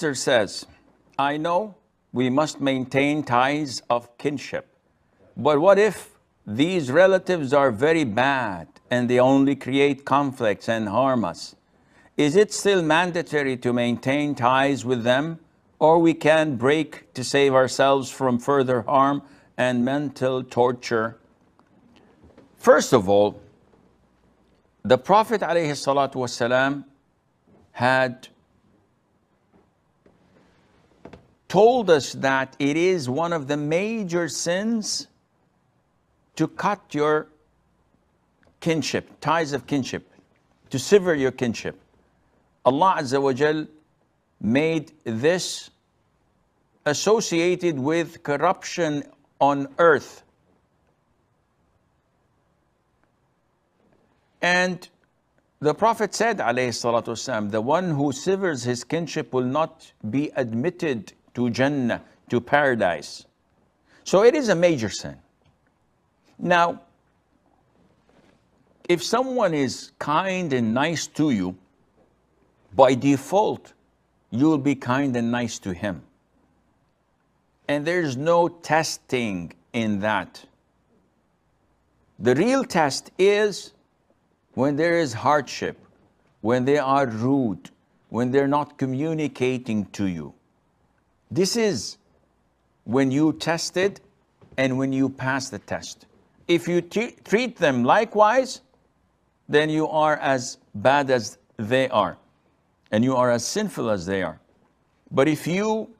sister says, I know we must maintain ties of kinship, but what if these relatives are very bad and they only create conflicts and harm us? Is it still mandatory to maintain ties with them, or we can break to save ourselves from further harm and mental torture? First of all, the Prophet ﷺ had told us that it is one of the major sins to cut your kinship, ties of kinship, to sever your kinship. Allah Azza wa Jal made this associated with corruption on earth. And the Prophet said, alayhi salatu wasalam, the one who severs his kinship will not be admitted to Jannah, to paradise. So it is a major sin. Now, if someone is kind and nice to you, by default, you will be kind and nice to him. And there's no testing in that. The real test is when there is hardship, when they are rude, when they're not communicating to you. This is when you test it and when you pass the test. If you treat them likewise, then you are as bad as they are, and you are as sinful as they are. But if you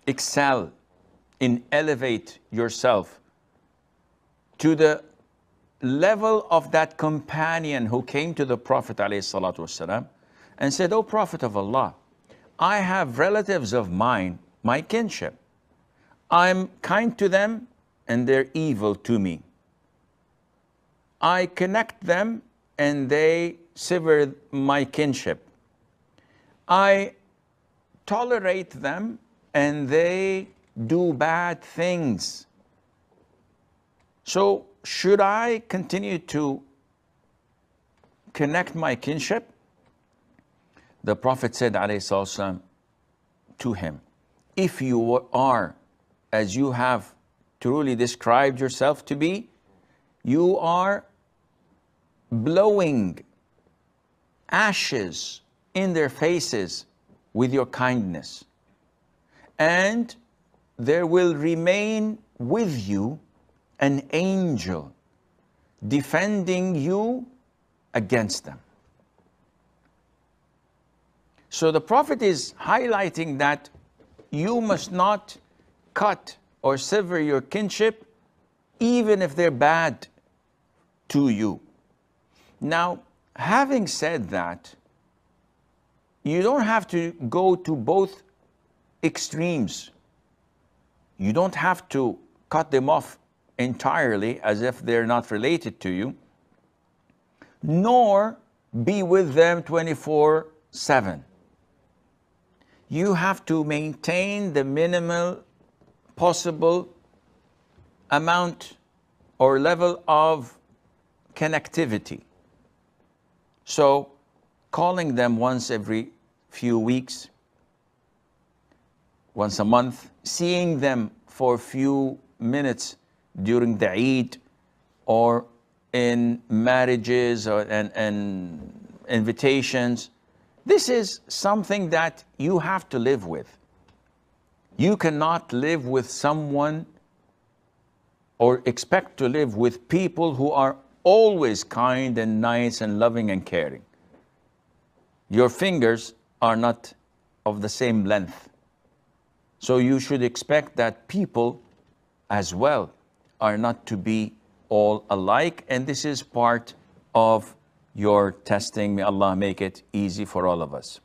excel in elevate yourself to the level of that companion who came to the Prophet ﷺ and said, "O Prophet of Allah, I have relatives of mine, my kinship. I'm kind to them and they're evil to me. I connect them and they sever my kinship. I tolerate them and they do bad things. So should I continue to connect my kinship?" The Prophet said, alayhi salatu to him, if you are as you have truly described yourself to be, you are blowing ashes in their faces with your kindness, and there will remain with you an angel defending you against them. So the Prophet is highlighting that you must not cut or sever your kinship even if they're bad to you. Now, having said that, you don't have to go to both extremes. You don't have to cut them off entirely as if they're not related to you, nor be with them 24/7. You have to maintain the minimal possible amount or level of connectivity. So calling them once every few weeks, once a month, seeing them for a few minutes during the Eid or in marriages and invitations, this is something that you have to live with. You cannot live with someone or expect to live with people who are always kind and nice and loving and caring. Your fingers are not of the same length. So you should expect that people as well are not to be all alike, and this is part of your testing. May Allah make it easy for all of us.